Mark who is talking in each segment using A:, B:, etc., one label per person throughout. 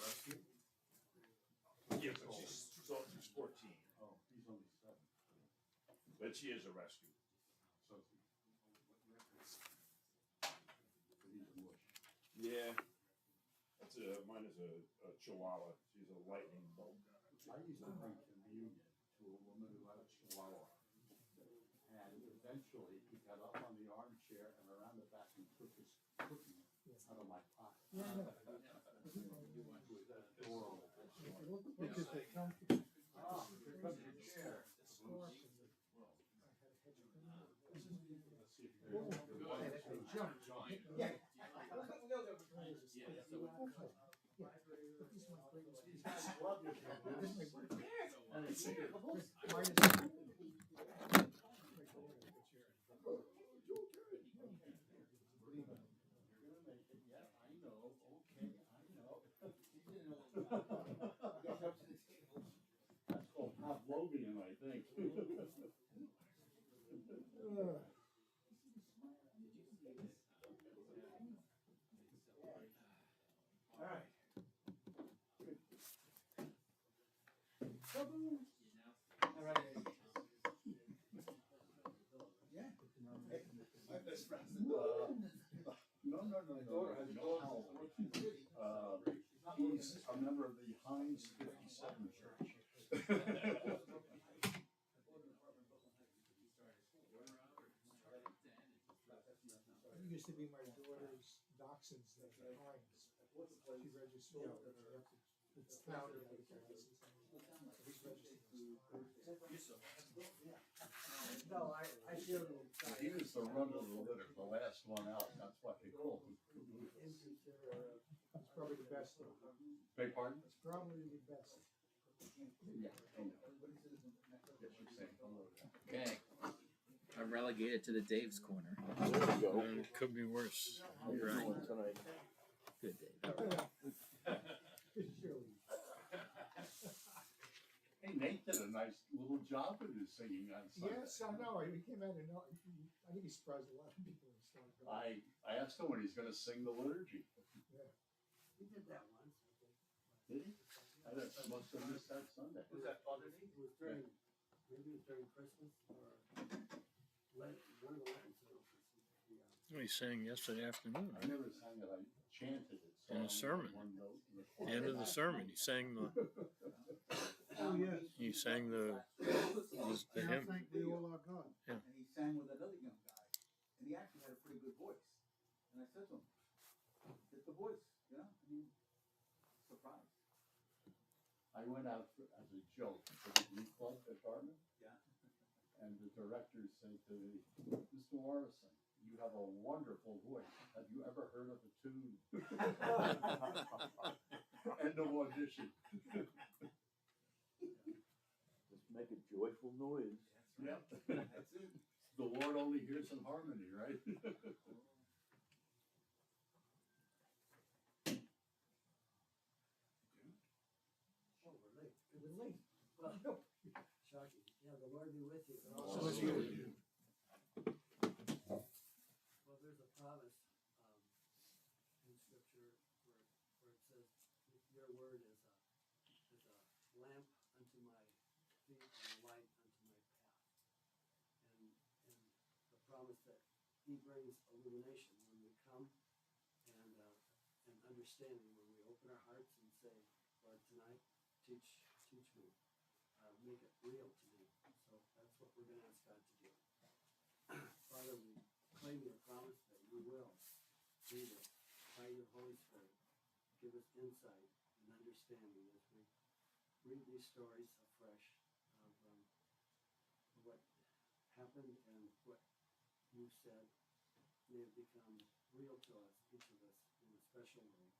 A: rescue?
B: Yeah, but she's 14.
A: Oh, he's only 7.
B: But she is a rescue.
A: So he's a mush.
B: Yeah. Mine is a Chihuahua. She's a lightning bolt.
A: I used to bring communion to a woman who had a Chihuahua. And eventually he got up on the armchair and around the back and took his cookie out of my pot. It was adorable.
C: Look at the
A: Ah, here comes your chair. Let's see if you can jump, John.
C: Yeah.
A: That's called Pavlovian, I think.
C: All right. All right. Yeah. My best friend's the dog.
A: No.
C: My daughter has a dog.
A: He's a member of the Heinz 57 Church.
D: It used to be my daughter's dachshund's name, Heinz. She registered, it's founded by the license. He's registered.
C: No, I feel.
A: He was the run of the litter, the last one out. That's what they called him.
D: It's probably the best though.
A: Beg pardon?
D: It's probably the best.
A: Yeah. I know. Yes, you're saying hello.
E: Okay. I'm relegated to the Dave's corner.
B: There you go.
F: Could be worse.
B: How you doing tonight?
E: Good, Dave.
D: Surely.
A: Hey, Nate did a nice little job with his singing on Sunday.
D: Yes, I know. He came out and I think he surprised a lot of people. When he started going.
A: I asked him when he's going to sing the liturgy.
D: Yeah.
C: We did that once.
A: Did he? I must have missed that Sunday.
C: Was that Father's Day? It was during, maybe it was during Christmas or one of the Lenten services.
F: Well, he sang yesterday afternoon.
A: I never sang it. I chanted it.
F: In a sermon.
A: One note in
F: At the end of the sermon, he sang the
D: Oh, yes.
F: hymn.
D: Thank we all our God.
C: And he sang with another young guy. And he actually had a pretty good voice. And I said to him, get the voice, you know? I mean, surprise.
A: I went out as a joke to the youth club at Dartmouth.
C: Yeah.
A: And the director said to me, Mr. Morrison, you have a wonderful voice. Have you ever heard of a tune? End of audition.
B: Just make a joyful noise.
A: Yep.
C: That's it.
A: The Lord only hears in harmony, right?
C: Oh, we're late. We're late. Well, shocking. Yeah, the Lord be with you. And
D: Also
C: also
D: with you.
C: Well, there's a promise in Scripture where it says, "Your word is a lamp unto my feet and a light unto my path." And the promise that He brings illumination when we come and understanding when we open our hearts and say, "Lord, tonight teach me, make it real to me." So that's what we're going to ask God to do. Father, we claim your promise that you will lead us by your Holy Spirit. Give us insight and understanding as we read these stories afresh of what happened and what you said. May it become real to us, each of us, in a special way,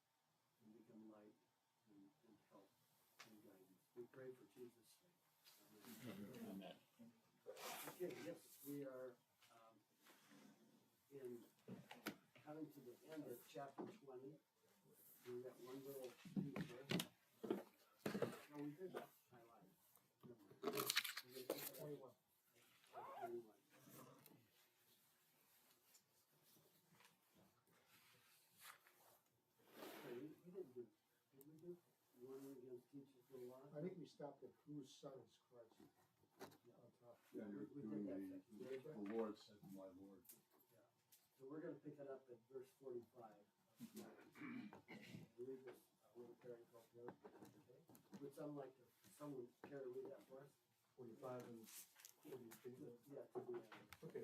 C: and become light and help and guidance. We pray for Jesus' sake. Amen. Okay, yes, we are coming to the end of chapter 20. We got one little piece here. No, we did highlight. Never mind. We're going to do 21. 21. Okay, we didn't do. Did we do teachers, warning against teachers of the law.
D: I think we stopped at whose son is Christ on top.
A: Yeah, you're
C: We
A: doing
C: did that
A: the
C: section.
A: Lord said to my Lord.
C: So we're gonna pick it up at verse 45. Read this little paragraph here. Okay. Would someone care to read that for us?
G: 45 and 42.
C: Yeah, to the end.
G: Okay.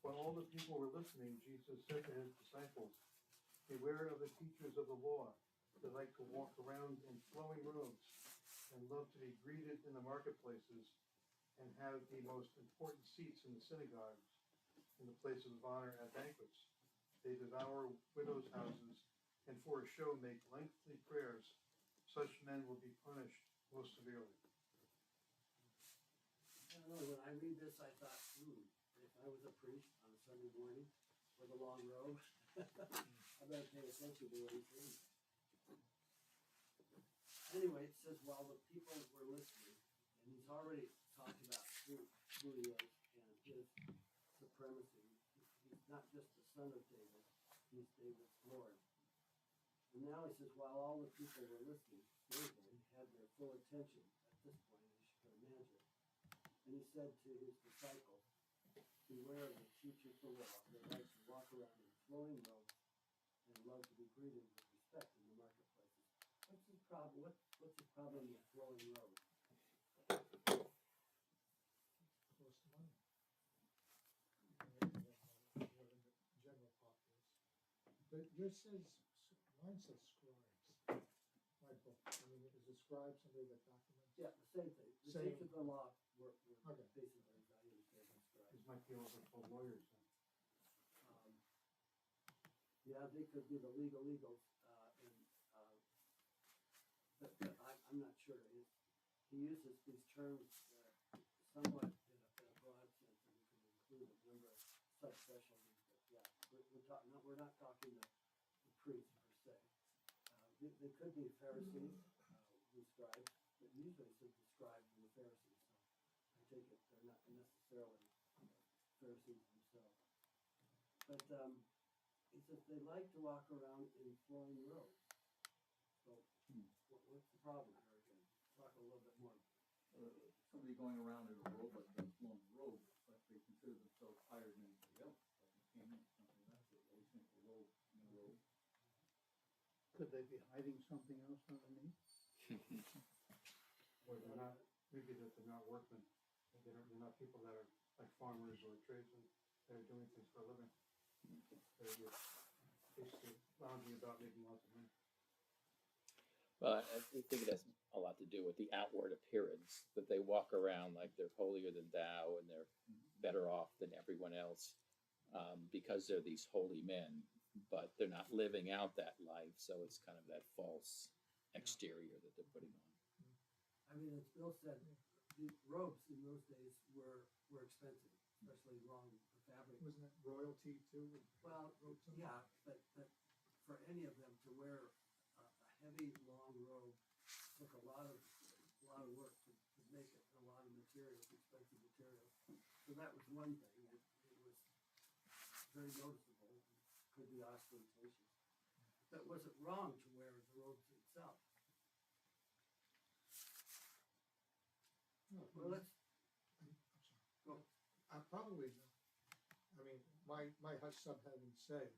G: While all the people were listening, Jesus said to his disciples, "Beware of the teachers of the law that like to walk around in flowing robes and love to be greeted in the marketplaces and have the most important seats in the synagogues, in the places of honor at banquets. They devour widows' houses and for a show make lengthy prayers. Such men will be punished most severely."
C: I don't know, when I read this, I thought, if I was a priest on a Sunday morning with a long robe, I better pay attention to what he's reading. Anyway, it says, while the people were listening, and he's already talked about who he is and his supremacy. He's not just the son of David, he's David's Lord. And now he says, while all the people were listening, David had their full attention at this point, as you can imagine. And he said to his disciples, "Beware of the teachers of the law that like to walk around in flowing robes and love to be greeted with respect in the marketplaces." What's his problem? What's his problem with flowing robes?
D: Close to money. More than the general populace. But yours says, mine says scribes. My book, I mean, is a scribe somebody that documents?
C: Yeah, the same thing. The
D: Same.
C: teachers of the law were
D: Okay.
C: basically, as I understand, scribes.
G: These might be also called lawyers then.
C: Yeah, they could be the legals, but I'm not sure. He uses these terms somewhat in a broad sense, and we could include a number of subspecialties. But yeah, we're not talking the priests per se. They could be Pharisees, the scribes, but usually it's the scribes and the Pharisees. So I take it they're not necessarily Pharisees themselves. But he says they like to walk around in flowing robes. So what's the problem here again? Talk a little bit more.
A: Somebody going around in a robe, like a long robe, but they consider themselves higher than anybody else, like a king or something. That's what they think a robe in a robe.
H: Could they be hiding something else underneath?
G: Or they're not, maybe that they're not workmen. They're not people that are like farmers or tradesmen that are doing things for a living. They're just basically lounging about making lots of money.
E: Well, I think it has a lot to do with the outward appearance, that they walk around like they're holier than thou and they're better off than everyone else because they're these holy men, but they're not living out that life, so it's kind of that false exterior that they're putting on.
C: I mean, as Bill said, the robes in those days were expensive, especially long fabric.
D: Wasn't that royalty too?
C: Well, yeah, but for any of them to wear a heavy, long robe took a lot of work to make it, a lot of materials, expensive materials. So that was one thing. It was very noticeable. It could be ostentatious. But was it wrong to wear the robes itself?
D: No,
C: Well, let's
D: Well, probably, I mean, my subheading says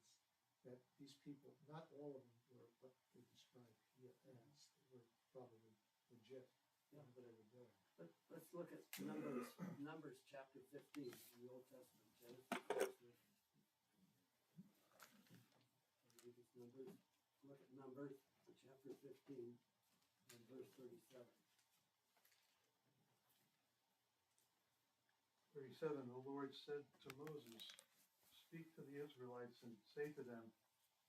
D: that these people, not all of them were what we describe here as, were probably legit in what they were doing.
C: let's look at Numbers chapter 15 in the Old Testament. Genesis. Numbers. Look at Numbers chapter 15 and verse 37.
G: 37, the Lord said to Moses, "Speak to the Israelites and say to them,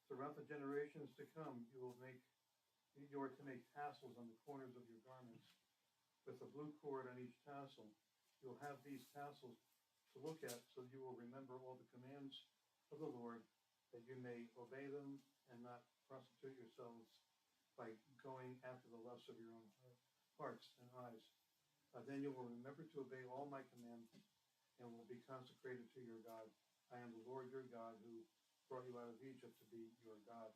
G: throughout the generations to come, you are to make tassels on the corners of your garments. With a blue cord on each tassel, you will have these tassels to look at, so you will remember all the commands of the Lord, that you may obey them and not prostitute yourselves by going after the lusts of your own hearts and eyes. Then you will remember to obey all my commands and will be consecrated to your God. I am the Lord your God who brought you out of Egypt to be your God.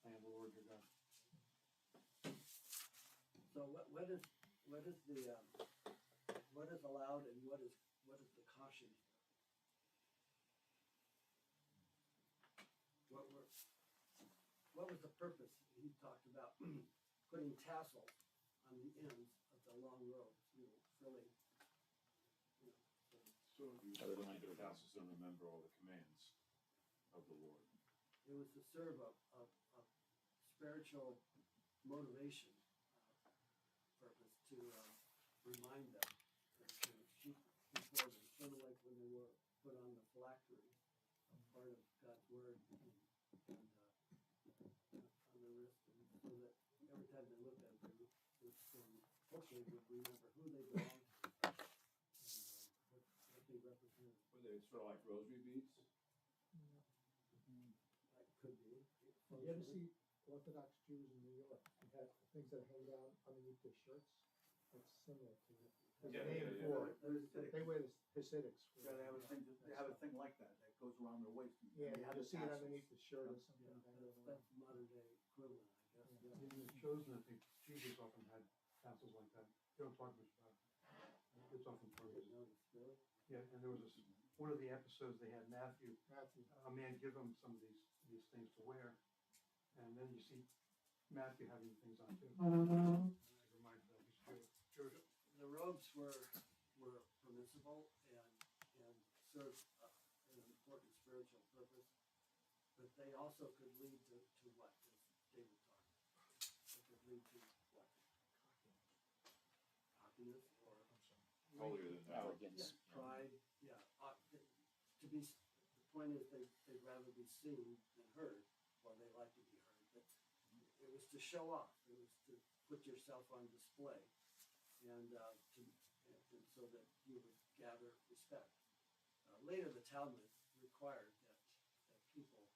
G: I am the Lord your God."
C: So what is the, what is allowed and what is the caution here? What was the purpose? He talked about putting tassels on the ends of the long robes, filling,
B: So you
E: I would
B: look
E: remind
B: at the
E: her.
B: tassels and remember all the commands of the Lord.
C: it was to serve a spiritual motivation purpose to remind them, to keep before them, sort of like when they were put on the phylactery, part of God's word, and on the wrist, and so that every time they looked at them, hopefully would remember who they belonged to and what they represented.
B: Were they sort of like rosary beads?
C: That could be.
D: You ever see Orthodox Jews in New York, they have things that hang down underneath their shirts? It's similar to it. There's a name for it. They wear the Hasidics.
H: Yeah, they have a thing, they have a thing like that goes around their waist.
D: Yeah,
H: They have
D: you
H: the
D: see it
H: tassels.
D: underneath the shirt or
C: Yeah,
D: something.
C: that's modern day equivalent, I guess.
D: Yeah.
G: In the Chosen, I think Jesus often had tassels like that. They don't talk much about it. It's often part of it.
C: Didn't notice, really?
G: Yeah, and there was one of the episodes they had Matthew,
D: Matthew.
G: a man give him some of these things to wear, and then you see Matthew having things on too. It reminds me of he's Jewish.
C: The robes were permissible and served an important spiritual purpose, but they also could lead to what, as David talked. They could lead to what? Cockiness or
B: Holier than thou.
E: Arrogance.
C: pride. Yeah. The point is they'd rather be seen than heard, or they like to be heard. But it was to show off. It was to put yourself on display, and so that you would gather respect. Later, the Talmud required that people,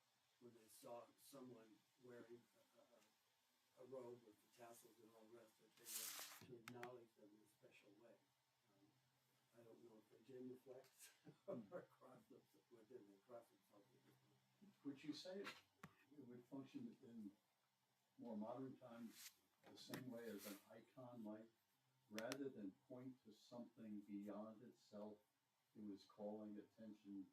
C: when they saw someone wearing a robe with the tassels and all the rest, that they were to acknowledge them in a special way. I don't know if they genuflexed or crossed themselves with it.
A: Would you say it would function in more modern times the same way as an icon might? Rather than point to something beyond itself, it was calling attention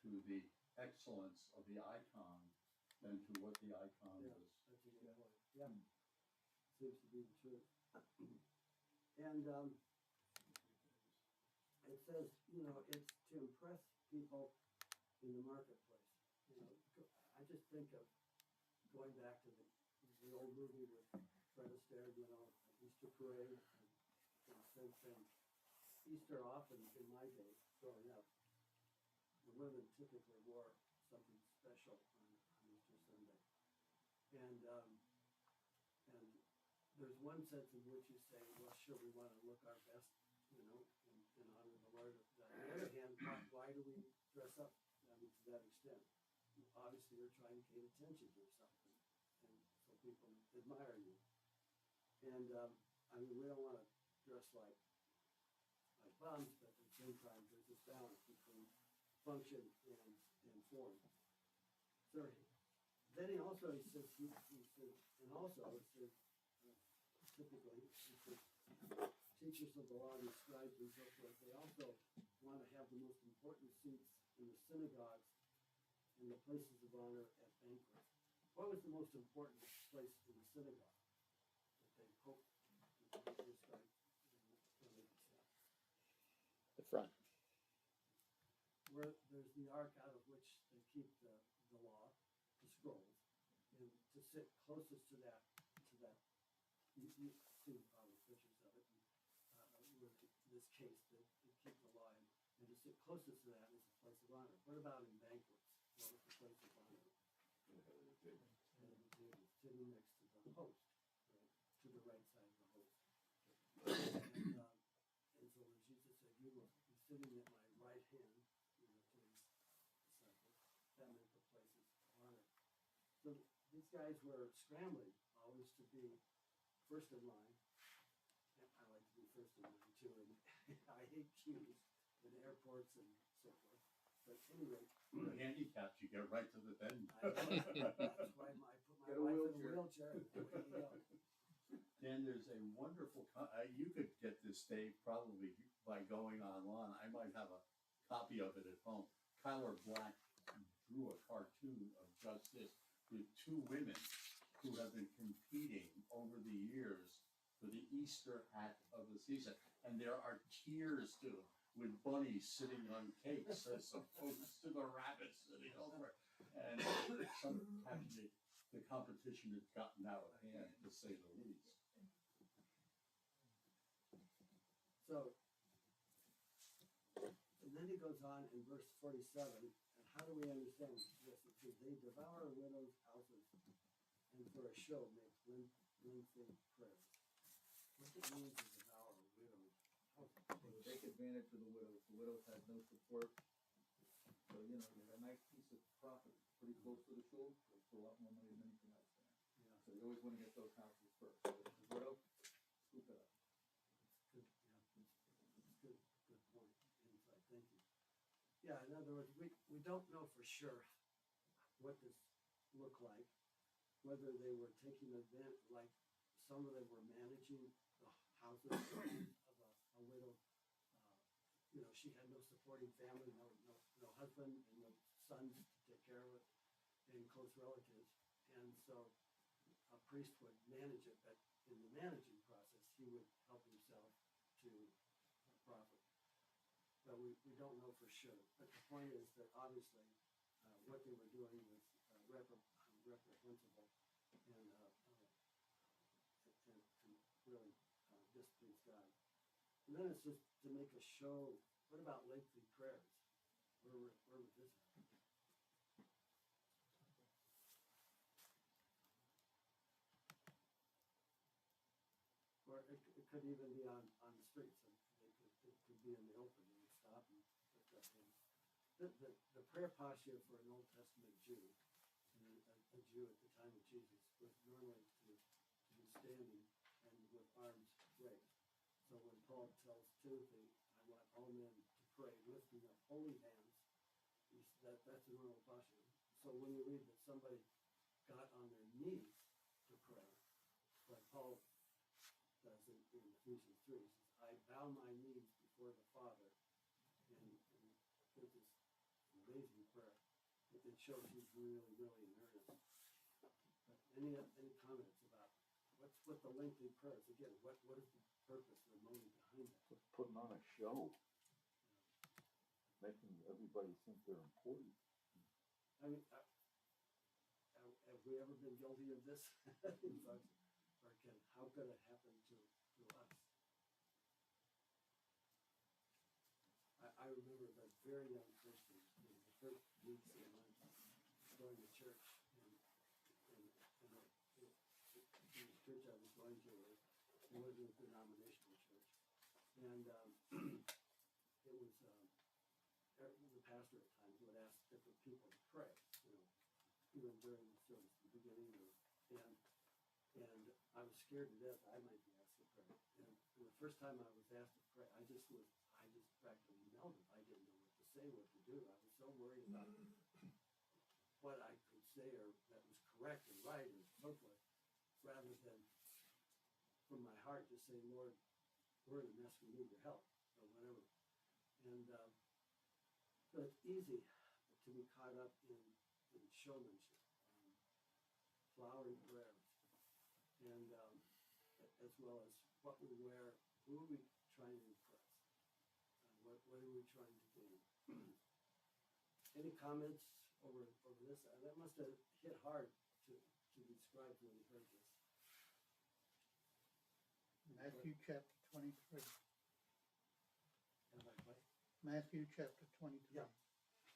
A: to the excellence of the icon than to what the icon
C: Yeah,
A: was.
C: that's a good point. Yeah, seems to be the truth. And it says, it's to impress people in the marketplace. I just think of going back to the old movie with Fred Astaire, Easter parade, and since then, Easter often, in my day, growing up, the women typically wore something special on Easter Sunday. And there's one sense in which you say, well, sure, we want to look our best, in honor of the Lord. On the other hand, why do we dress up to that extent? Obviously, you're trying to gain attention to something, and so people admire you. And we don't want to dress like bums, but at the same time, there's this balance between function and form. So then he says, typically, teachers of the law and scribes and so forth, they also want to have the most important seats in the synagogues and the places of honor at banquets. What was the most important place in the synagogue that they hoped to describe?
E: The front.
C: Where there's the ark out of which they keep the law, the scrolls, and to sit closest to that, you see probably pictures of it, with this case, they keep the law, and to sit closest to that is a place of honor. What about in banquets? What was the place of honor?
B: The head of the table.
C: Head of the table, sitting next to the host, right, to the right side of the host. And so when Jesus said, "You will be sitting at my right hand," to his disciples, that meant the places of honor. So these guys were scrambling always to be first in line. I like to be first in line too, and I hate queues in airports and so forth. But anyway,
A: The handicapped, you get right to the bend.
C: that's why I put my
H: Get a
C: wife in a
H: wheelchair.
C: wheelchair. Away you go.
A: Dan, there's a wonderful, you could get this, Dave, probably by going online. I might have a copy of it at home. Kyler Black drew a cartoon of just this with two women who have been competing over the years for the Easter hat of the season. And there are tiers to it, with bunnies sitting on cakes as opposed to the rabbits sitting over it. And the competition has gotten out of hand, to say the least.
C: So, and then he goes on in verse 47, and how do we understand this? It says, they devour widows' houses, and for a show make lengthy prayers. What does it mean to devour a widow's house?
I: They take advantage of the widows. The widows had no support. So, you know, you have a nice piece of property pretty close to the shul, it's a lot more money than anything else there.
C: Yeah.
I: So you always want to get those houses first. So if it's a widow, scoop it up.
C: Good, yeah, it's good point, insight, thank you. Yeah, in other words, we don't know for sure what this looked like, whether they were taking advantage, like some of them were managing the houses of a widow. You know, she had no supporting family, no husband, and no sons to take care of it, and close relatives. And so a priest would manage it, but in the managing process, he would help himself to a profit. But we don't know for sure. But the point is that obviously what they were doing was reprehensible and really displeased God. And then it's just to make a show. What about lengthy prayers? Where was this at? Or it could even be on the streets, and it could be in the open, and stop and put that in. The prayer posture for an Old Testament Jew, and a Jew at the time of Jesus, was normally to be standing and with arms raised. So when Paul tells Timothy, I want all men to pray, lifting up holy hands, that's a normal posture. So when you read that somebody got on their knees to pray, like Paul does in Ephesians 3, he says, I bow my knees before the Father, and with this amazing prayer. It shows he's really, really in earnest. But any comments about what's the lengthy prayers? Again, what is the purpose, the motive behind that?
J: Just putting on a show, making everybody think they're important.
C: I mean, have we ever been guilty of this? How could it happen to us? I remember as a very young Christian, the first weeks of my going to church, and the church I was going to was a denominational church, and it was the pastor at times would ask different people to pray, even during the service, the beginning, and I was scared to death I might be asked to pray. And the first time I was asked to pray, I just practically melted. I didn't know what to say, what to do. I was so worried about what I could say or that was correct and right and so forth, rather than from my heart just say, Lord, we're in a mess, we need your help, or whatever. And so it's easy to be caught up in showmanship, flowery prayers, and as well as what we wear, who are we trying to impress, and what are we trying to gain. Any comments over this? That must have hit hard to describe when you heard this.
H: Matthew chapter 23.
C: And like what?
H: Matthew chapter 23.
C: Yeah.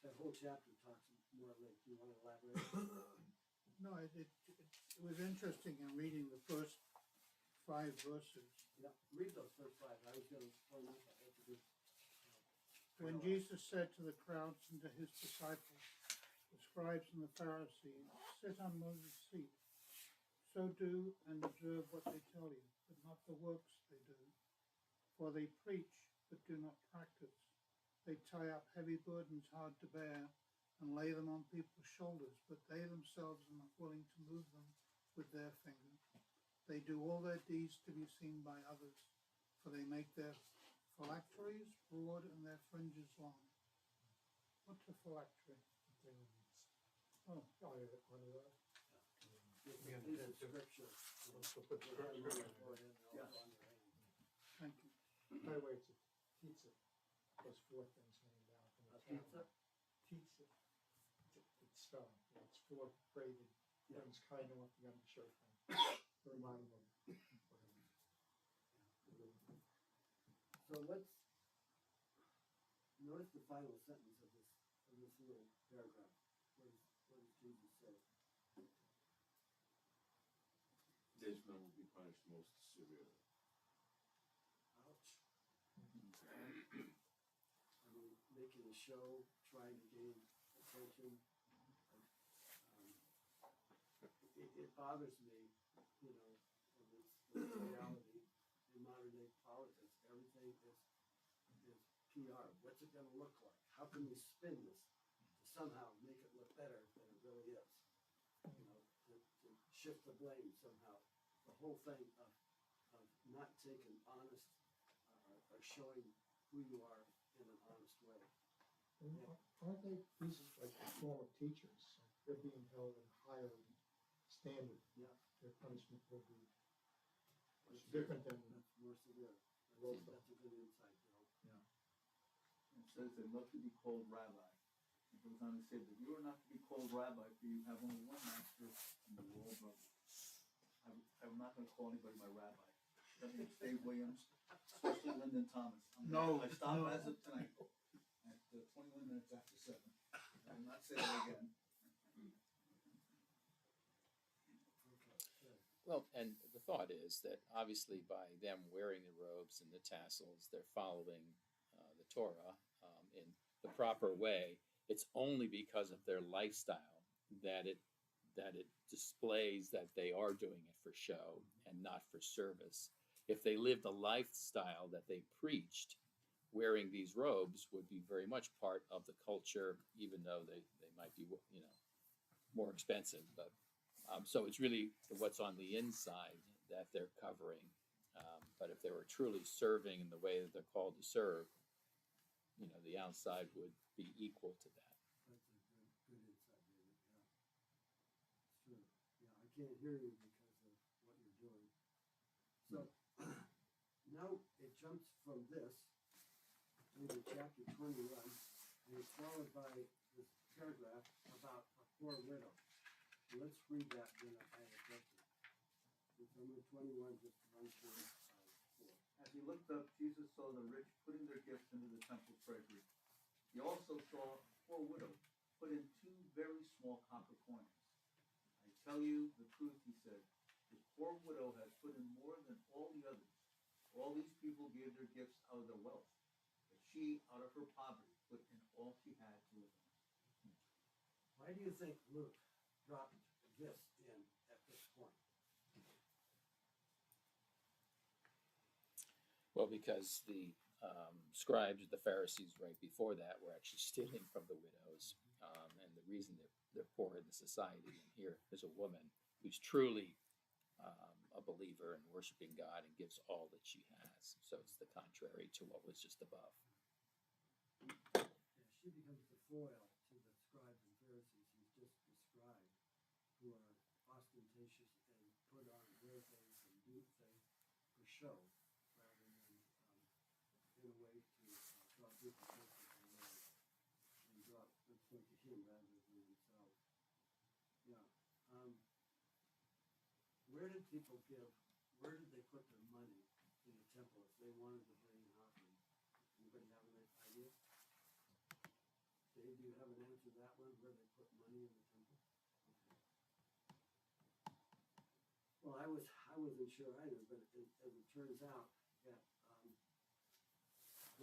C: That whole chapter talks more like, do you want to elaborate?
H: No, it was interesting in reading the first 5 verses.
C: Yeah, read those first 5. I was going to point out that. That's a good.
H: When Jesus said to the crowds and to his disciples, the scribes and the Pharisees, sit on Moses' seat, so do and observe what they tell you, but not the works they do. For they preach, but do not practice. They tie up heavy burdens hard to bear and lay them on people's shoulders, but they themselves are not willing to move them with their finger. They do all their deeds to be seen by others, for they make their phylacteries broad and their fringes long. What's a phylactery? Oh,
D: Oh, yeah, on the road.
C: It's
G: Yeah,
C: a piece of
G: yeah.
C: scripture.
G: So put
C: They have it on
G: scripture.
C: their forehead and
I: Yes.
C: also on their hand.
H: thank you.
D: By the way, it's a pizza, plus 4 things hanging down from the
C: A
D: town.
C: pizza?
D: Pizza. It's spelled, it's 4 braided
C: Yeah.
D: things kind of what you got in the shirt from. To remind them of whatever.
C: So let's, notice the final sentence of this little paragraph. What does Jesus say?
J: This man will be punished most severely.
C: Ouch. I mean, making a show, trying to gain attention. It bothers me, you know, and it's reality in modern day politics. Everything is PR. What's it gonna look like? How can we spin this to somehow make it look better than it really is? You know, to shift the blame somehow. The whole thing of not taking honest, or showing who you are in an honest way.
D: And aren't they, these are like former teachers, so they're being held in higher standard.
C: Yeah.
D: Their punishment will be much different than,
C: That's more severe.
D: Well
C: That's a good insight, Bill.
I: It says that not to be called rabbi. It goes on to say that you are not to be called rabbi, for you have only one master, and the law of brothers. I'm not going to call anybody my rabbi. That means Dave Williams, especially Lyndon Thomas. I stopped as of tonight at 21 minutes after 7. I will not say that again.
E: Well, and the thought is that obviously by them wearing the robes and the tassels, they're following the Torah in the proper way. It's only because of their lifestyle that it displays that they are doing it for show and not for service. If they lived a lifestyle that they preached, wearing these robes would be very much part of the culture, even though they might be, you know, more expensive. But so it's really what's on the inside that they're covering. But if they were truly serving in the way that they're called to serve, you know, the outside would be equal to that.
C: That's a good insight, David. Yeah. It's true. Yeah, I can't hear you because of what you're doing. So now it jumps from this into chapter 21, and it's followed by this paragraph about a poor widow. So let's read that in a attention. It's number 21, just 1 through 4.
I: As he looked up, Jesus saw the rich putting their gifts into the temple treasury. He also saw a poor widow put in 2 very small copper coins. I tell you the truth, he said, this poor widow has put in more than all the others. All these people gave their gifts out of their wealth, but she, out of her poverty, put in all she had to live on.
C: Why do you think Luke dropped this in at this point?
E: Well, because the scribes, the Pharisees, right before that, were actually stealing from the widows, and the reason they're poor in the society. And here is a woman who's truly a believer and worshiping God and gives all that she has. So it's the contrary to what was just above.
C: Yeah, she becomes the foil to the scribes and Pharisees he's just described, who are ostentatious and put on wear things and do things for show, rather than in a way to draw people closer to the Lord and draw them to Him rather than themselves. Yeah. Where did people give? Where did they put their money in the temple if they wanted to bring an offering? Anybody have an idea? Dave, do you have an answer to that one, where they put money in the temple? Okay. Well, I wasn't sure either, but as it turns out, that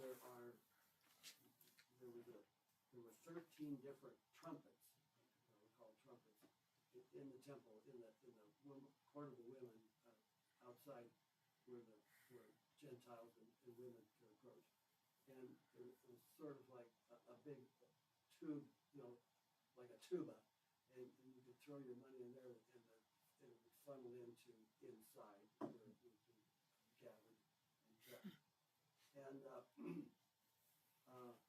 C: there were 13 different trumpets, that were called trumpets, in the temple, in the court of the women, outside where Gentiles and women could approach. And it was sort of like a big tube, you know, like a tuba, and you could throw your money in there, and it would funnel into inside where it would be gathered and kept. And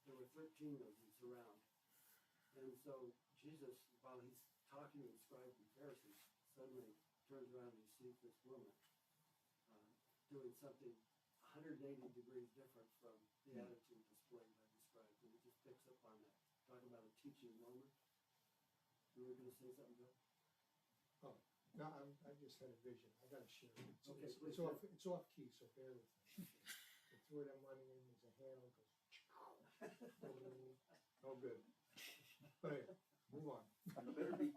C: there were 13 of these around. And so Jesus, while he's talking to the scribes and Pharisees, suddenly turns around and he sees this woman doing something 180 degrees different from the attitude displayed by the scribes. And he just picks up on that. Talk about a teaching moment. You were going to say something, Bill?
D: No, I just had a vision. I gotta share it.
C: Okay,
D: It's
C: please.
D: it's off key, so bear with me. You throw that money in, there's a handle, goes. Oh, good. But anyway, move on.
I: It better be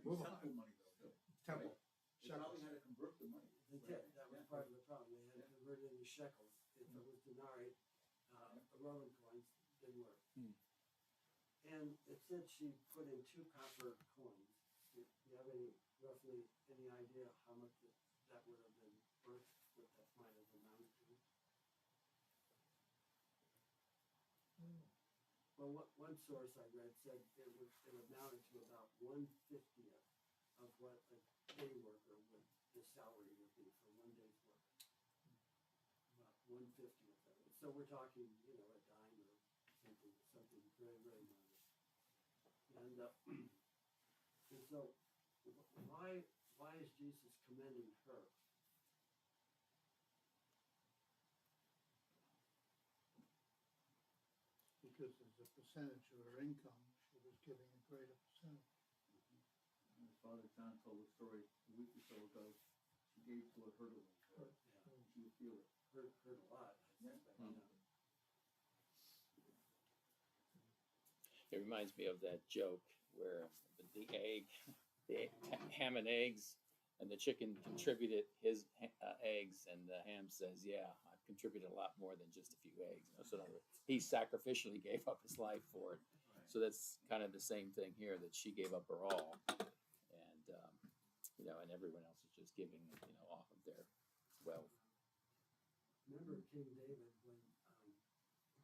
D: Move on.
I: temple money though.
D: Temple.
I: They probably had to convert the money.
C: They did. That was part of the problem. They had to convert it into shekels. If it was denarii, Roman coins didn't work. And it said she put in 2 copper coins. Do you have roughly any idea how much that would have been worth? What that might have amounted to? Well, one source I read said it amounted to about 1/50th of what a day worker would, the salary would be for one day's work. About 1/50th of it. So we're talking, a dime or something very, very modest. And so why is Jesus commending her?
H: Because as a percentage of her income, she was giving a greater percentage.
I: And as Father John told the story a week or so ago, she gave to what hurt a little bit.
C: Yeah,
I: She would feel it.
C: hurt a lot, I suspect.
E: It reminds me of that joke where the ham and eggs, and the chicken contributed his eggs, and the ham says, "Yeah, I've contributed a lot more than just a few eggs." So he sacrificially gave up his life for it. So that's kind of the same thing here, that she gave up her all, and and everyone else is just giving off of their wealth.
C: Remember King David when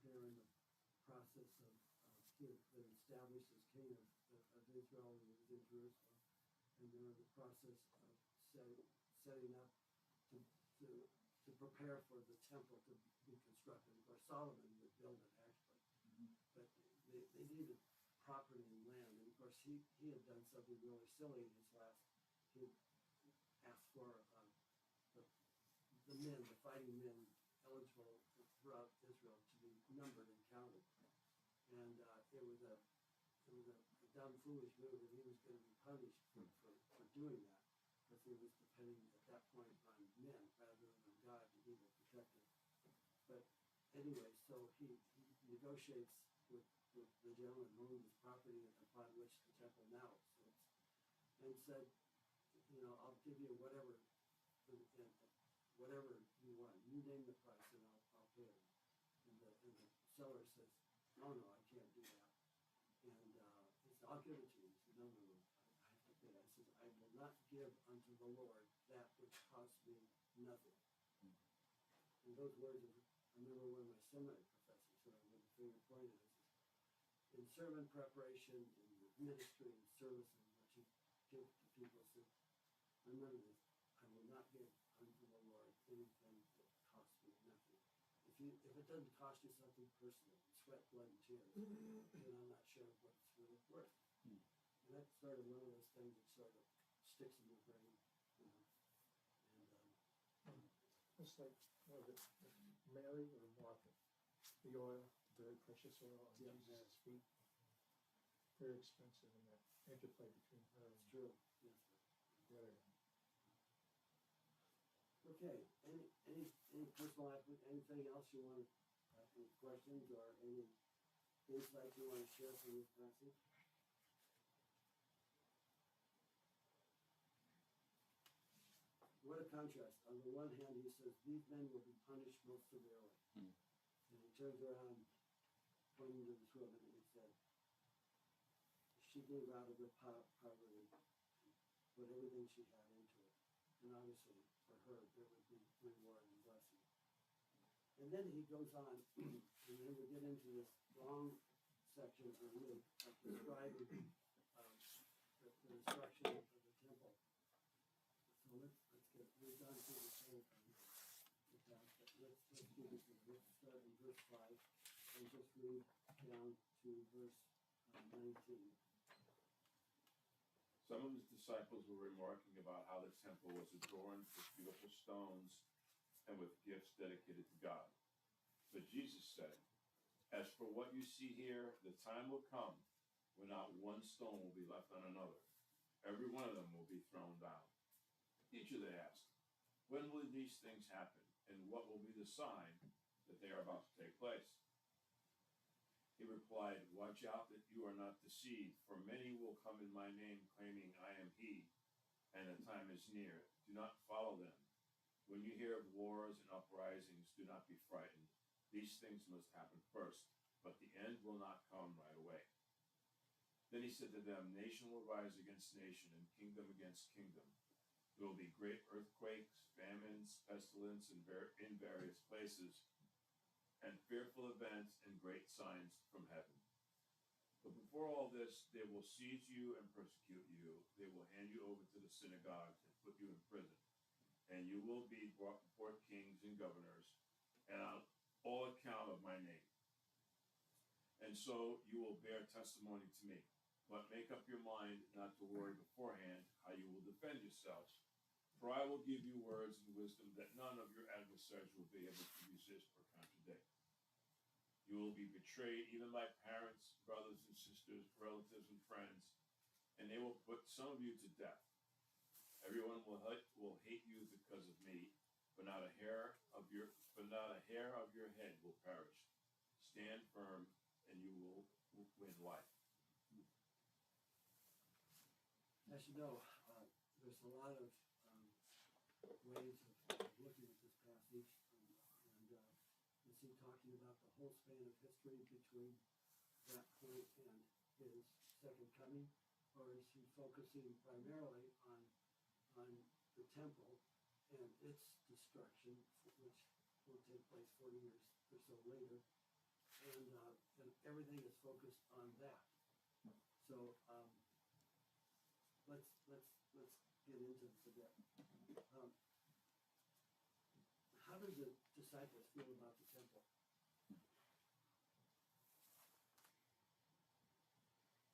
C: they're in the process of he had been established as king of Israel, and he was in Jerusalem, and they're in the process of setting up to prepare for the temple to be constructed. Of course, Solomon would build it actually, but they needed property and land, and of course he had done something really silly in his last. He had asked for the men, the fighting men eligible throughout Israel to be numbered and counted. And it was a dumb, foolish move, and he was going to be punished for doing that, because he was depending at that point on men rather than God to be their protector. But anyway, so he negotiates with the gentleman who owned his property upon which the temple now sits, and said, I'll give you whatever you want. You name the price, and I'll pay it. And the seller says, "Oh no, I can't do that." And he said, "I'll give it to you." He said, "No, I have to pay." I said, "I will not give unto the Lord that which costs me nothing." And those words, I remember one of my seminary professors said, "I'm with a finger pointed." In sermon preparation, in ministry, and service, and what you give to people, said, remember this: I will not give unto the Lord anything that costs me nothing. If it doesn't cost you something personal, sweat, blood, and tears, then I'm not sure what it's really worth. And that's sort of one of those things that sort of sticks in your brain, And
D: It's like, what was it, Mary or Martha? The oil, very precious oil on Jesus' feet. Very expensive, and that interplay between her and
C: it's true. Yes, sir.
D: the other one.
C: Okay. Any personal anything else you want to any questions or any insights you want to share from this passage? What a contrast. On the one hand, he says, these men will be punished most severely. And he turns around, pointing to this woman, and he said, she gave out of her poverty, put everything she had into it. And obviously, for her, there would be reward and blessing. And then he goes on, and then we get into this long section of Luke, describing the destruction of the temple. So let's let's start in verse 5 and just read down to verse 19.
B: Some of his disciples were remarking about how the temple was adorned with beautiful stones and with gifts dedicated to God. But Jesus said, "As for what you see here, the time will come when not one stone will be left on another. Every one of them will be thrown down." Teacher, they asked, "When will these things happen, and what will be the sign that they are about to take place?" He replied, "Watch out that you are not deceived, for many will come in my name claiming I am he, and the time is near. Do not follow them. When you hear of wars and uprisings, do not be frightened. These things must happen first, but the end will not come right away." Then he said to them, "Nation will rise against nation, and kingdom against kingdom. There will be great earthquakes, famines, pestilence in various places, and fearful events and great signs from heaven. But before all this, they will seize you and persecute you. They will hand you over to the synagogues and put you in prison. And you will be brought before kings and governors, and on all account of my name. And so you will bear testimony to me. But make up your mind not to worry beforehand how you will defend yourselves. For I will give you words and wisdom that none of your adversaries will be able to resist or contradict. You will be betrayed even by parents, brothers and sisters, relatives and friends, and they will put some of you to death. Everyone will hate you because of me, but not a hair of your head will perish. Stand firm, and you will win life."
C: As you know, there's a lot of ways of looking at this passage, and is he talking about the whole span of history between that point and his second coming, or is he focusing primarily on the temple and its destruction, which will take place 40 years or so later, and everything is focused on that. So let's get into this a bit. How did the disciples feel about the temple?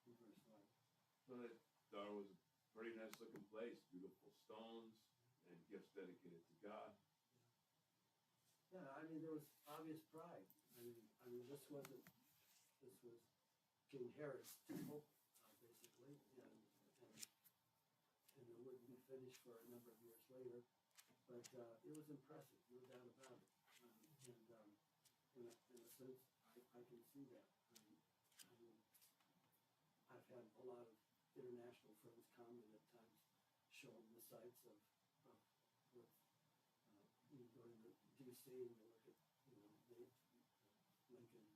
C: In verse 5.
B: So they thought it was a pretty nice looking place, beautiful stones and gifts dedicated to God.
C: Yeah, I mean, there was obvious pride. I mean, this was King Herod's temple, basically, and it wouldn't be finished for a number of years later, but it was impressive, no doubt about it. In a sense, I can see that. I mean, I've had a lot of international friends come and at times show them the sights of what you go to D.C. and you look at the Lincoln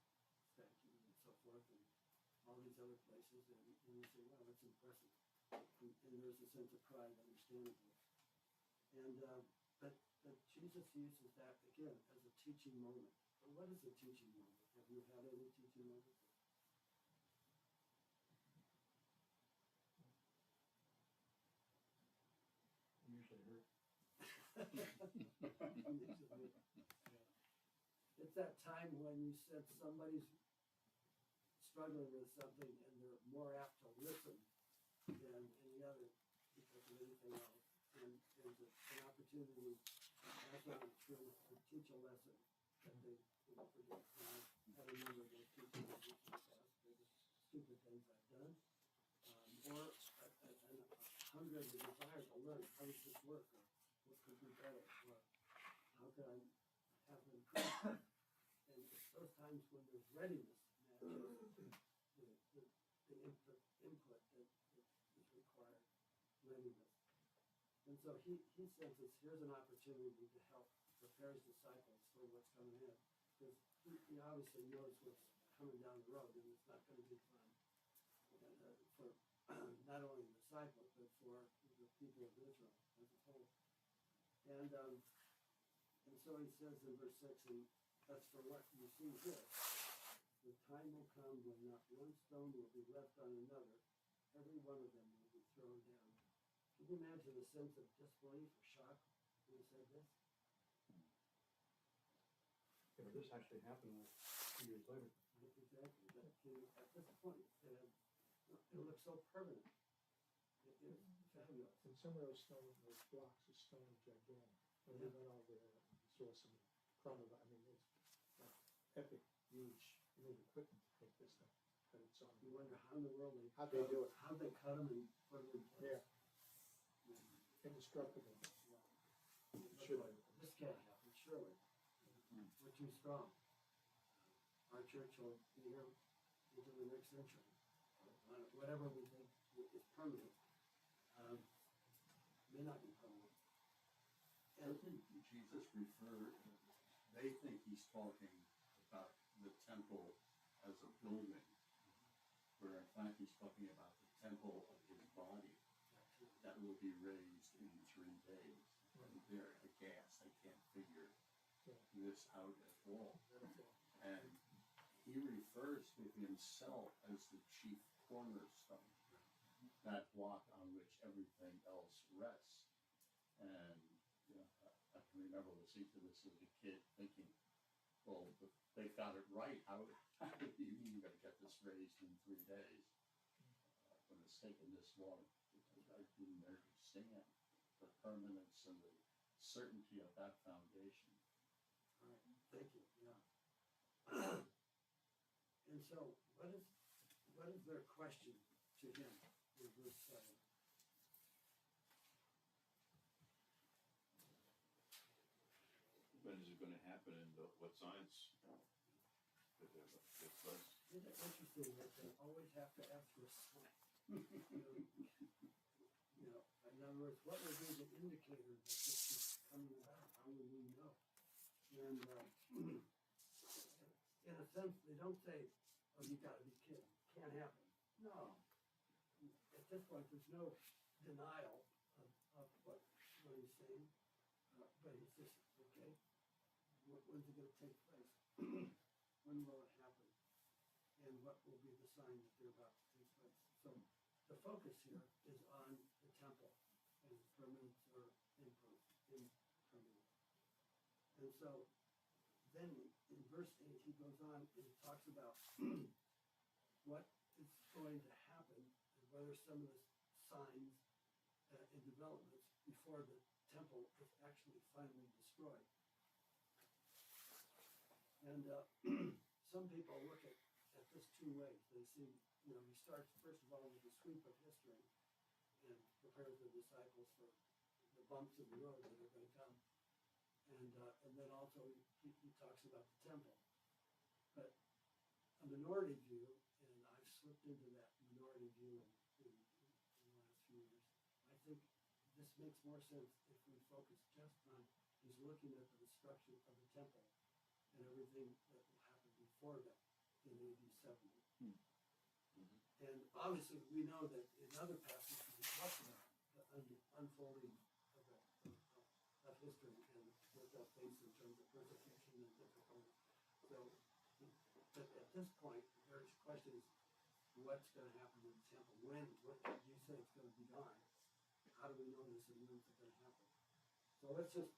C: statue and so forth, and all these other places, and you say, wow, that's impressive. And there's a sense of pride, understandably. And but Jesus uses that again as a teaching moment. But what is a teaching moment? Have you had any teaching moments?
G: Usually hurt.
C: It's that time when you sense somebody's struggling with something and they're more apt to listen than any other because of anything else. And there's an opportunity to pass on the truth, to teach a lesson that they forget. I remember those teaching lessons in the past. They're the stupid things I've done. Or a hunger and a desire to learn, how does this work? Or what could be better? Or how can I have an improvement? And it's those times when there's readiness matches the input that is required, readiness. And so he senses here's an opportunity to help prepare his disciples for what's coming in. Because he obviously knows what's coming down the road, and it's not going to be fun for not only the disciples, but for the people of Israel as a whole. And so he says in verse 6, and that's for what you see here. The time will come when not one stone will be left on another. Every one of them will be thrown down. Can you imagine the sense of disbelief or shock when he said this?
G: you know, this actually happened like 2 years later.
C: Exactly, that, at this point, it looks so permanent. It's fabulous.
D: And some of those those blocks of stone are gigantic. When we went over there and saw some chrono, I mean, it's like epic, huge, you need equipment to take this stuff, but it's on.
C: You wonder how in the world they.
D: How'd they do it?
C: How'd they cut them and put them in place?
D: Indestructible.
C: Surely, this can't happen, surely. We're too strong. Our church will be here into the next century. Whatever we think is permanent, may not be permanent.
A: I think Jesus referred, they think he's talking about the temple as a building, where in fact he's talking about the temple of his body that will be raised in 3 days. And they're aghast, they can't figure this out at all. And he refers to himself as the chief cornerstone, that block on which everything else rests. And you know, I can remember listening to this as a kid thinking, well, if they got it right, how do you mean you're going to get this raised in 3 days when it's taken this long? Because I didn't understand the permanence and the certainty of that foundation.
C: All right, thank you, yeah. And so, what is their question to him in verse 7?
B: When is it gonna happen and what signs? That they're gonna take place?
C: Isn't it interesting that they always have to ask for a sign? You know, in other words, what will be the indicator that this is coming about? How will we know? And in a sense, they don't say, "Oh, you got to be kidding! Can't happen." No. At this point, there's no denial of what he's saying, but he's just okay. When's it going to take place? When will it happen? And what will be the sign that they're about to take place? So the focus here is on the temple and permanence or impermanence. And so then in verse 8 he goes on and he talks about what is going to happen and whether some of the signs and developments before the temple is actually finally destroyed. And some people look at this 2 ways. They see, you know, he starts first of all with the sweep of history and prepares the disciples for the bumps in the road that are going to come. And then also he talks about the temple. But a minority view, and I've slipped into that minority view in the last few years, I think this makes more sense if we focus just on he's looking at the destruction of the temple and everything that will happen before that in AD 70. And obviously we know that in other passages he talks about the unfolding of history and what they'll face in terms of persecution and difficulty. So, but at this point, Eric's question is, what's going to happen in the temple? When? What you say it's going to be gone? How do we know this and when it's going to happen? So let's just.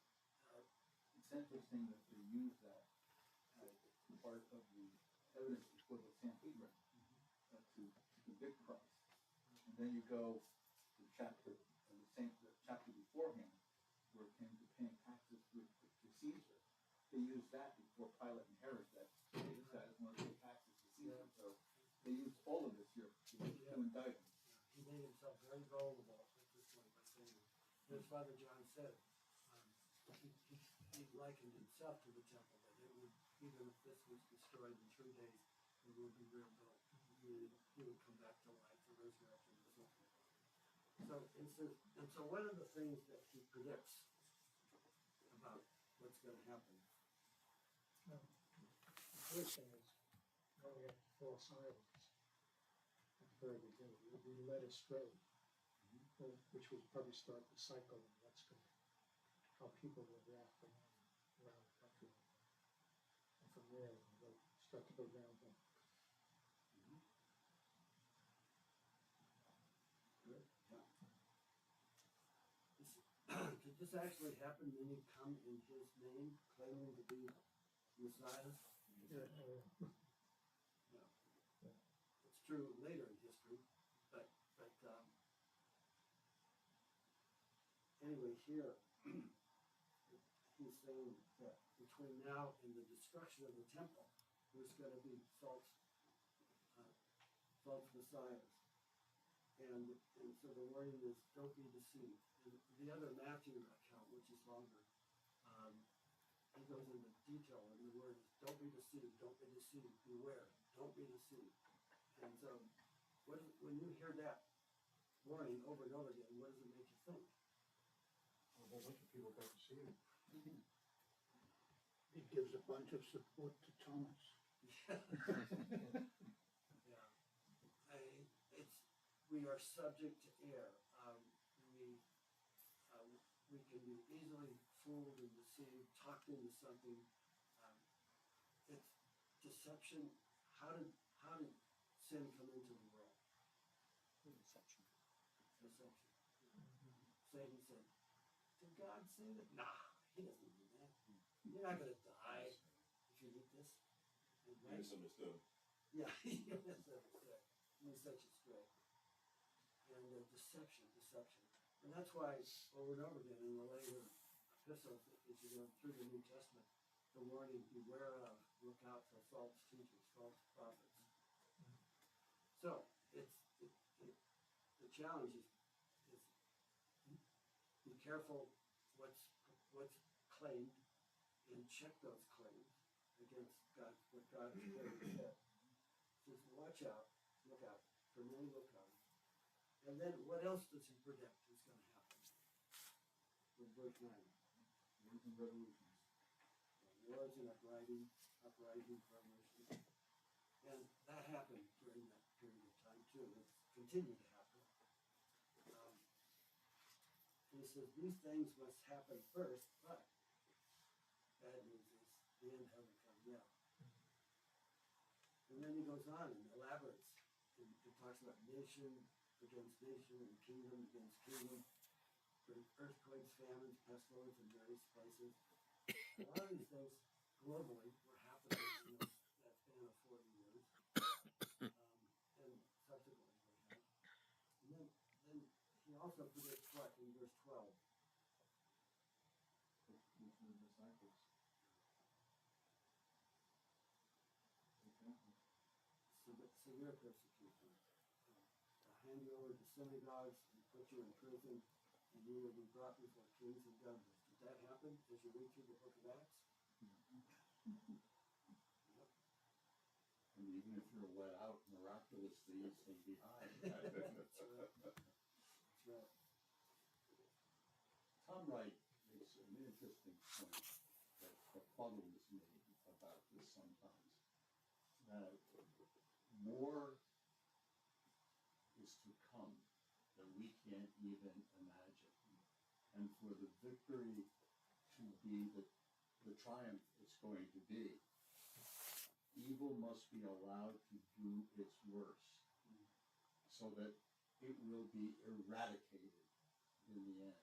I: It's interesting that they use that as part of the evidence before the Sanhedrin to convict Christ. And then you go to the chapter beforehand, where it came to paying taxes to Caesar. They used that before Pilate and Herod, that Jesus had one of the taxes to Caesar. So they used all of this here to indict him.
C: He made himself very vulnerable at this point by saying, as Father John said, he likened himself to the temple, that it would, even if this was destroyed in 3 days, it would be rebuilt. He would come back to life, the resurrection and so forth. So it says, and so one of the things that he predicts about what's going to happen.
D: No. The first thing is, when we have false idols, at the very beginning, we'll be led astray, which would probably start the cycle of what's going to, how people will react around the country. And from there, they'll start to go downhill.
C: Did this actually happen? Many come in his name, claiming to be Messiahs.
H: Yeah.
C: It's true later in history, but anyway, here he's saying that between now and the destruction of the temple, there's going to be false messiahs, and so the warning is don't be deceived. And the other Matthew account, which is longer, he goes into detail, and the word is don't be deceived, don't be deceived, beware, don't be deceived. And so, when you hear that warning over and over again, what does it make you think?
G: A whole bunch of people got to see him.
H: It gives a bunch of support to Thomas.
C: Yeah. We are subject to error. We can be easily fooled and deceived, talked into something. It's deception. How did sin come into the world?
E: Deception.
C: Deception. Satan said, "Did God say that?" Nah, he doesn't do that. You're not going to die if you eat this. And
B: You misunderstood.
C: yeah, he misunderstood. He set you straight. And deception. And that's why over and over again in the later epistles, as you go through the New Testament, the warning, beware of, look out for false teachers, false prophets. So the challenge is be careful what's claimed and check those claims against what God has clearly said. Just watch out, look out, for many will come. And then what else does he predict is going to happen? In verse 9.
A: Wars and revolutions.
C: Wars and uprising, revolutions. And that happened during that period of time too. It's continued to happen. He says these things must happen first, but bad news is the end hasn't come yet. And then he goes on and elaborates. He talks about nation against nation and kingdom against kingdom, earthquakes, famines, pestilence in various places. A lot of these things globally were happening in that span of 40 years, and subsequently they have. And then he also predicts what in verse 12?
A: Persecution of disciples.
C: Severe persecution. They'll hand you over to synagogues and put you in prison, and you will be brought before kings and governors. Did that happen as you read through the book of Acts? Yep.
A: And even if you're let out miraculously, you stay behind.
C: That's right. That's right.
A: Tom Wright makes an interesting point that befuddles me about this sometimes. That more is to come that we can't even imagine. And for the victory to be the triumph it's going to be, evil must be allowed to do its worst so that it will be eradicated in the end.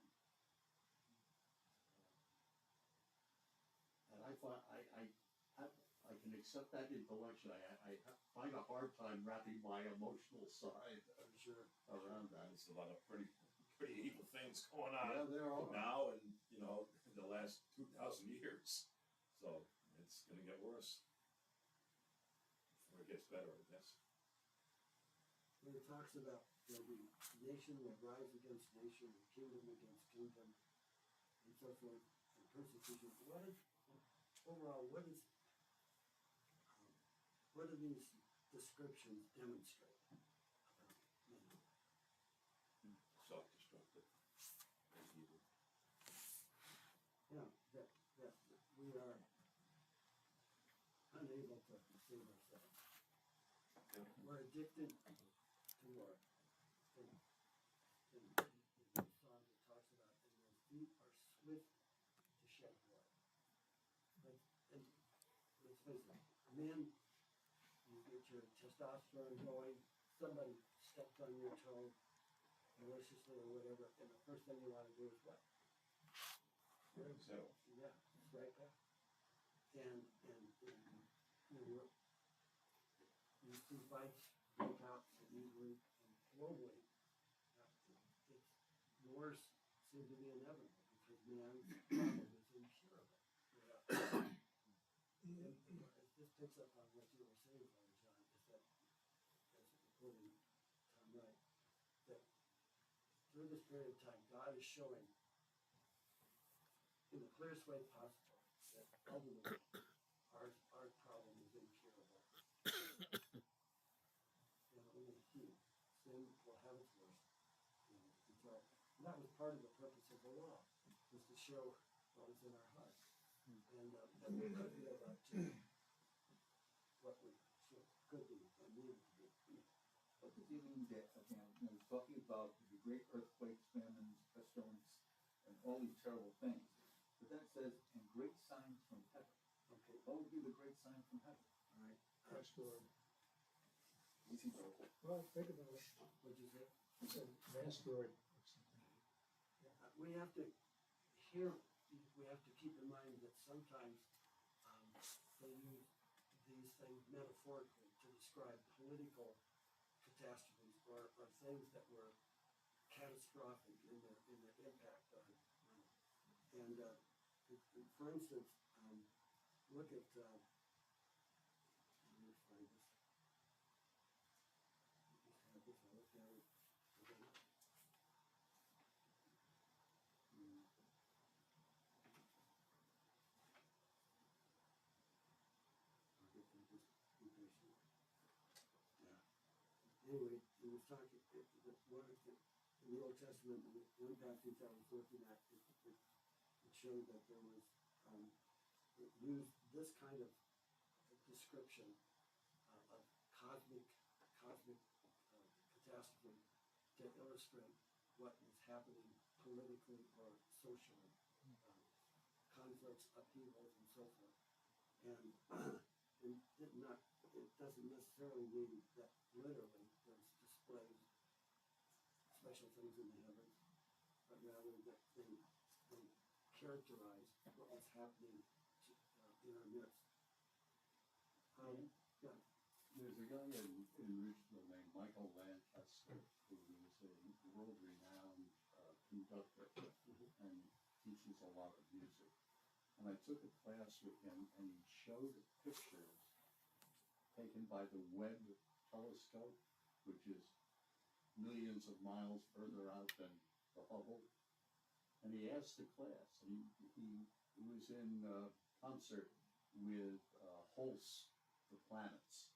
A: And I find I can accept that intellectually. I find a hard time wrapping my emotional side around that.
B: There's a lot of pretty evil things going on
A: Yeah, there are.
B: now, and in the last 2,000 years. So it's going to get worse before it gets better, I guess.
C: When it talks about there'll be nation will rise against nation, and kingdom against kingdom, and so forth, and persecution. What do these descriptions demonstrate about men?
B: Self-destructive and evil.
C: Yeah, that we are unable to save ourselves. We're addicted to war. In the Psalms it talks about, and their feet are swift to shed blood. And let's face it, men, you get your testosterone going, somebody stepped on your toe maliciously or whatever, and the first thing you want to do is what?
B: So,
C: Yeah, it's right back. and you know, you see fights break out usually and globally. It's wars seem to be inevitable because man's problem is incurable. It just picks up on what you were saying, Brother John, is that, as quoting Tom Wright, that through this period of time, God is showing in the clearest way possible that ultimately our problem is incurable. And only He, sin will have its worst. And that was part of the purpose of the law, was to show what was in our hearts. And that we could live up to what we could be and needed to be.
I: What does he mean that, again, he's talking about the great earthquakes, famines, pestilence, and all these terrible things. But then it says, and great signs from heaven.
C: Okay,
I: What would be the great sign from heaven?
C: all right.
D: Asteroid.
I: Easy, bro.
D: Well, think about it.
C: What'd you say?
D: It's an asteroid or something.
C: We have to keep in mind that sometimes they use these things metaphorically to describe political catastrophes or things that were catastrophic in their impact on and for instance, look at let me find this. I just have this. I looked at it. Anyway, he was talking, in the Old Testament, one passage I was looking at, it showed that there was, it used this kind of description of cosmic catastrophe to illustrate what is happening politically or socially, conflicts, upheavals, and so forth. And it doesn't necessarily mean that literally there's displays, special things in the heavens, but rather that they characterize what was happening in our midst. Yeah.
A: There's a guy in Richmond named Michael Lancaster, who is a world-renowned conductor and teaches a lot of music. And I took a class with him, and he showed pictures taken by the Webb telescope, which is millions of miles further out than the Hubble. And he asked the class, he was in concert with Holst, the planets.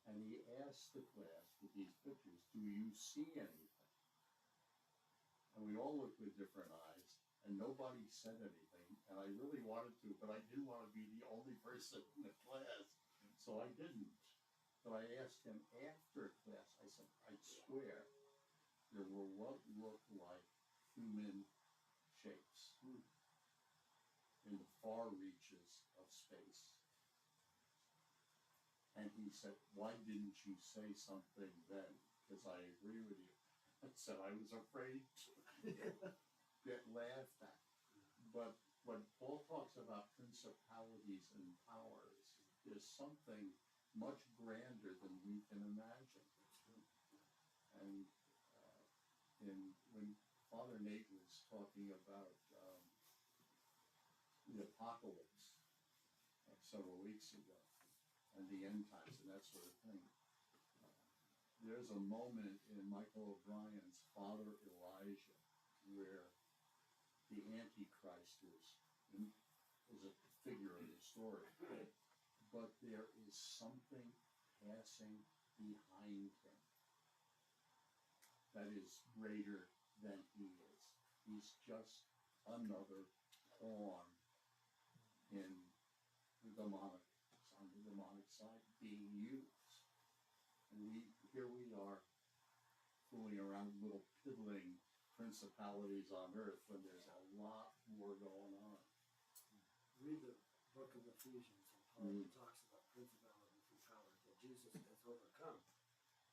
A: And he asked the class with these pictures, do you see anything? And we all looked with different eyes, and nobody said anything. And I really wanted to, but I didn't want to be the only person in the class, so I didn't. But I asked him after class, I said, I swear, there were what looked like human shapes in the far reaches of space. And he said, why didn't you say something then? Because I agree with you. I said I was afraid to get laughed at. But when Paul talks about principalities and powers, there's something much grander than we can imagine. And when Father Nate was talking about the apocalypse several weeks ago, and the end times and that sort of thing, there's a moment in Michael O'Brien's Father Elijah where the Antichrist is a figure of the story, but there is something passing behind him that is greater than he is. He's just another pawn in the demonic, on the demonic side, being used. And here we are fooling around with little piddling principalities on earth when there's a lot more going on.
C: Read the book of Ephesians, and Paul talks about principalities and powers, that Jesus has overcome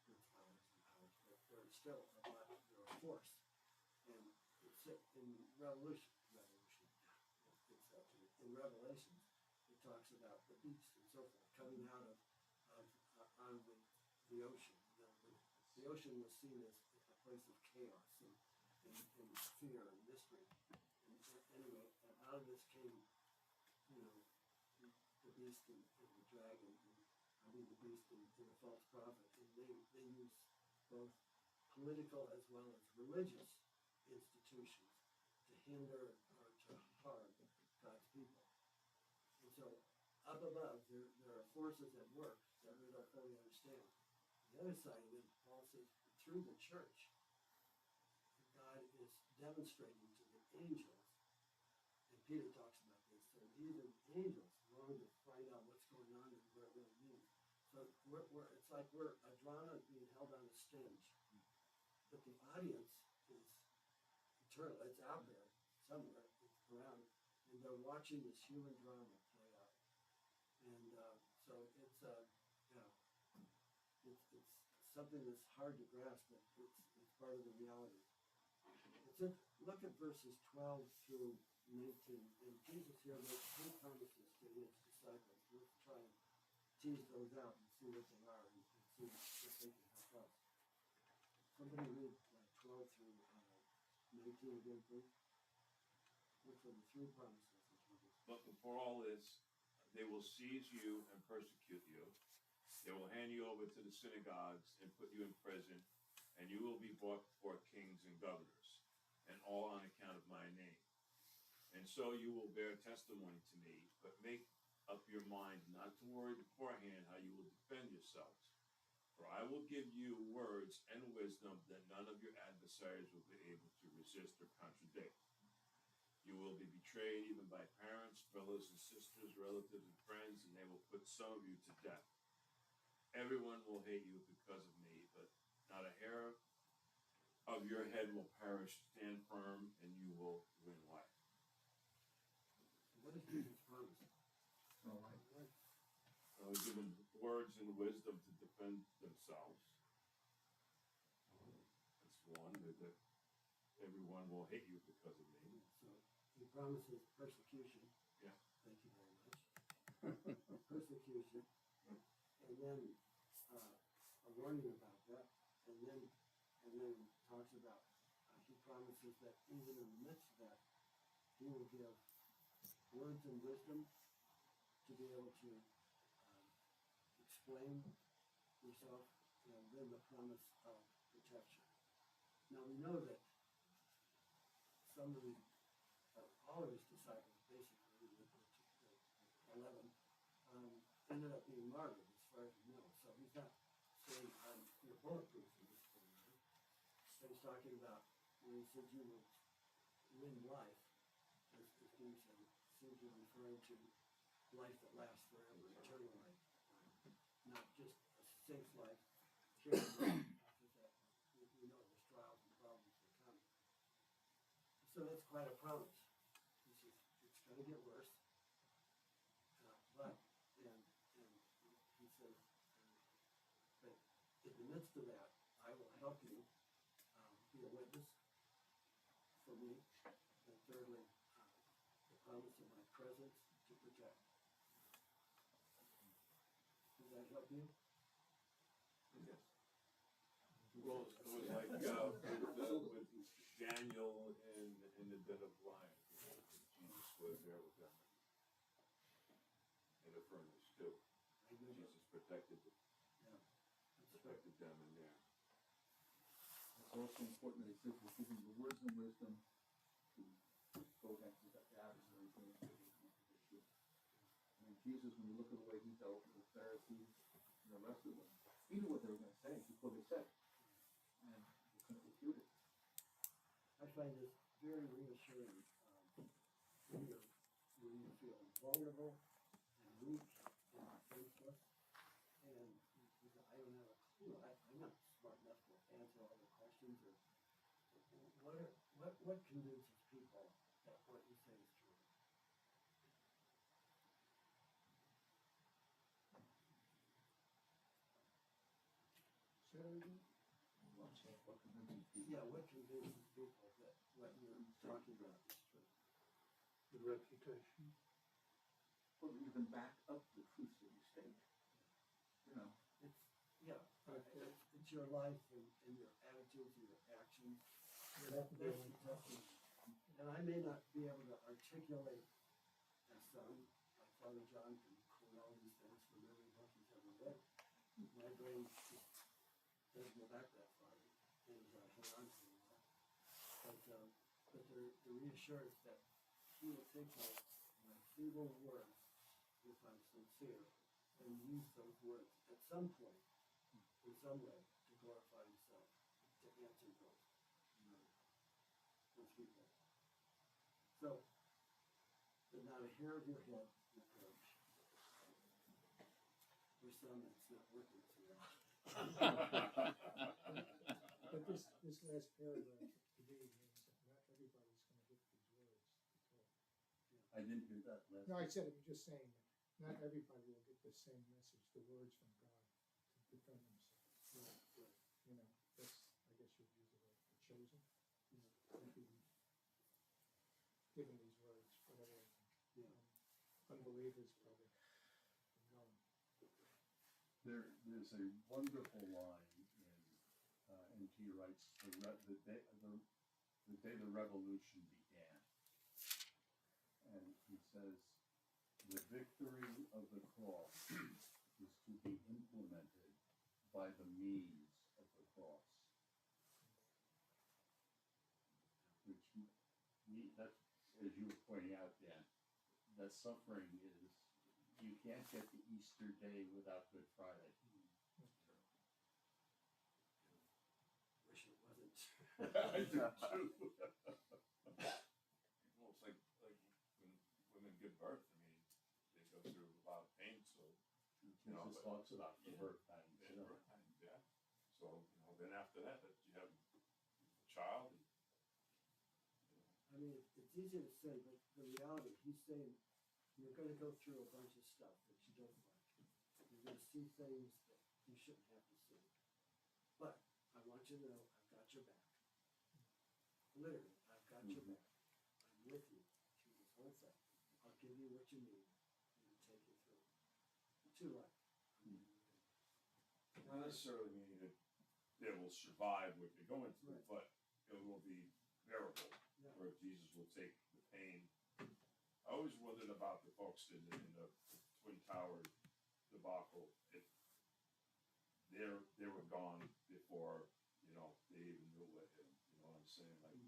C: principalities and powers, but they're still a force. And it's in Revelations, talks about the beast and so forth coming out of the ocean. The ocean was seen as a place of chaos and fear and mystery. And anyway, out of this came, you know, the beast and the dragon, the beast and the false prophet. And they use both political as well as religious institutions to hinder or to harm God's people. And so up above, there are forces at work that we don't fully understand. The other side of it, Paul says, through the church, God is demonstrating to the angels, and Peter talks about this, so even angels long to find out what's going on and what it really means. So it's like we're a drama being held on a stage, but the audience is eternal. It's out there somewhere, it's around, and they're watching this human drama play out. And so it's something that's hard to grasp, but it's part of the reality. Look at verses 12 through 19, and Jesus here makes 3 promises to his disciples. Let's try and tease those out and see what they are and see if they can help us. Somebody read 12 through 19 again, please. Which are the 3 promises that Jesus.
B: But before all this, they will seize you and persecute you. They will hand you over to the synagogues and put you in prison, and you will be brought before kings and governors, and all on account of my name. And so you will bear testimony to me, but make up your mind not to worry beforehand how you will defend yourselves. For I will give you words and wisdom that none of your adversaries will be able to resist or contradict. You will be betrayed even by parents, brothers and sisters, relatives and friends, and they will put some of you to death. Everyone will hate you because of me, but not a hair of your head will perish. Stand firm, and you will win life.
C: What is Jesus' promise?
B: Given words and wisdom to defend themselves. That's one, that everyone will hate you because of me.
C: So he promises persecution.
B: Yeah.
C: Thank you very much. Persecution. And then a warning about that. And then talks about, he promises that even in the midst of that, he will give words and wisdom to be able to explain yourself, and then the promise of protection. Now we know that some of all of his disciples, basically, the 11, ended up being martyred, as far as we know. So he's not saying you're bulletproof in this thing. So he's talking about when he said you will win life, as Peter said, seems to be referring to life that lasts forever, eternal life, not just a safe life. Here and now, after that, we know there's trials and problems that come. So that's quite a promise. He says it's going to get worse, but he says, but in the midst of that, I will help you be a witness for me, and thirdly, the promise of my presence to protect. Does that help you?
B: Yes. Well, it was like with Daniel in the den of lions. Jesus was there with them in the furnace too. Jesus protected them.
C: Yeah.
B: Protected them in there.
I: It's also important that he says he's giving the words and wisdom to go against the adversaries and the I mean, Jesus, when you look at the way he dealt with the Pharisees and the rest of them, he knew what they were going to say before they said it, and he couldn't refute it.
C: I find this very reassuring when you feel vulnerable and weak and defenseless, and I don't have a clue. I'm not smart enough to answer all the questions. Or what convinces people that what you say is true? Yeah, what convinces people that what you're talking about is true?
G: The reputation.
I: Well, you can back up the truths that you state. You know,
C: It's your life and your attitudes and your actions.
D: have to be
C: That's the testimony. And I may not be able to articulate as some, like Father John can quote all these things from every book he's ever read. My brain just doesn't go back that far, and hang on to it. But the reassurance that he will take my feeble words, if I'm sincere, and use those words at some point, in some way, to glorify himself, to answer those people. So, but not a hair of your head will perish. For some, it's not working so well.
D: But this last paragraph to me means that not everybody's gonna get these words at all.
A: I didn't hear that last.
D: No, I said, I'm just saying that not everybody will get the same message, the words from God to defend themselves. You know, that's, I guess you'd use the word chosen. Given these words, whatever, unbelievers probably know.
A: There's a wonderful line in N.T. Wright's the day the revolution began, and he says, the victory of the cross is to be implemented by the means of the cross. Which that's, as you were pointing out, Dan, that suffering is, you can't get to Easter Day without Good Friday.
C: Wish it wasn't.
A: I do too.
B: Well, it's like when women give birth. I mean, they go through a lot of pain. So
A: Jesus talks about the birth pangs.
B: yeah, birth pains, yeah. So then after that you have a child. And,
C: I mean, it's easy to say, but the reality, he's saying, you're gonna go through a bunch of stuff that you don't like. You're gonna see things that you shouldn't have to see. But I want you to know, I've got your back. Literally, I've got your back. I'm with you through this whole thing. I'll give you what you need and take you through. To life.
B: not necessarily meaning that they will survive what they're going through,
C: Right.
B: but it will be bearable.
C: Yeah.
B: Where Jesus will take the pain. I always wondered about the folks in the Twin Tower debacle. If they were gone before they even knew what hit them. You know what I'm saying? Like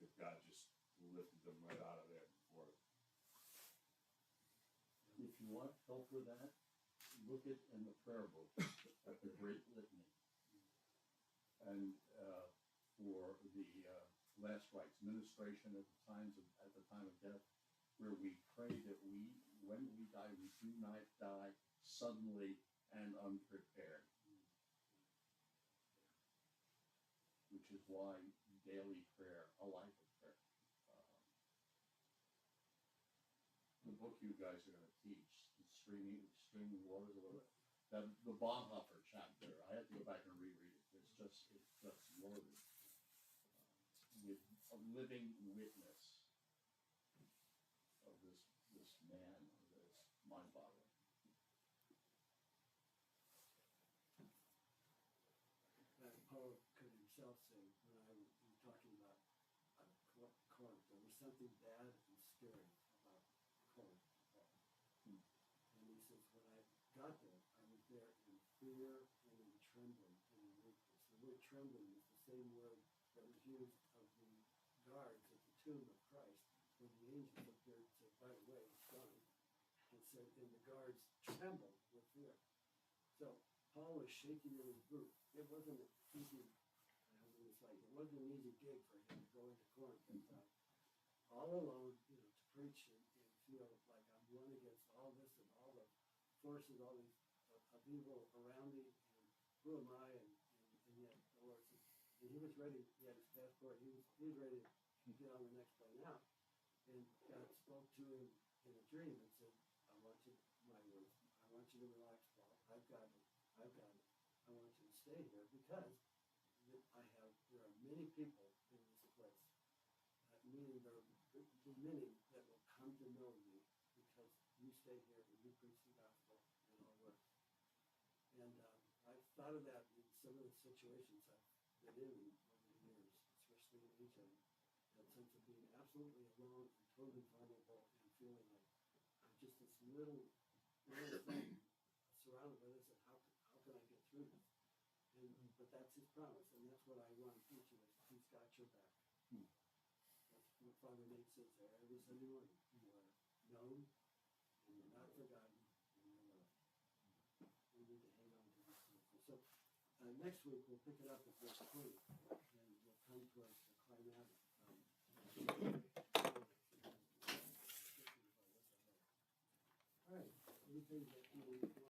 B: if God just lifted them right out of there before.
A: If you want help with that, look at in the prayer book at the Great Litany, and for the last rites, ministration at the time of death, where we pray that when we die, we do not die suddenly and unprepared. Which is why daily prayer, a life of prayer. The book you guys are going to teach, Streaming Waters, or whatever, the Bonhoeffer chapter, I had to go back and reread it. It's just loaded with a living witness of this man, this mind-boggling.
C: That Paul could himself say, when I was talking about Corinth, there was something bad and scary about Corinth. And he says, when I got there, I was there in fear and in trembling and in weakness. The word trembling is the same word that was used of the guards at the tomb of Christ when the angel appeared and said, by the way, it's gone. And said, and the guards trembled with fear. So Paul was shaking in his boots. It wasn't an easy, it wasn't an easy gig for him to go into Corinth and all alone, to preach and feel like I'm one against all this and all the forces, all these of evil around me, and who am I? And yet the Lord said, and he was ready. He had his passport. He was ready to get on the next plane out. And God spoke to him in a dream and said, I want you, my words, I want you to relax, Paul. I've got it. I want you to stay here because there are many people in this place, meaning there will be many that will come to know you because you stay here and you preach the gospel and I'll work. And I've thought of that in some of the situations I've been in over the years, especially in Asia, that sense of being absolutely alone and totally vulnerable and feeling like I'm just this little thing surrounded by this, and how can I get through this? But that's his promise, and that's what I want to teach you, is he's got your back. That's what Father Nate says there every Sunday morning. You are known, and you're not forgotten, and you're loved. We need to hang on to this. So next week we'll pick it up at verse 20, and we'll come towards the climatic. All right, anything that you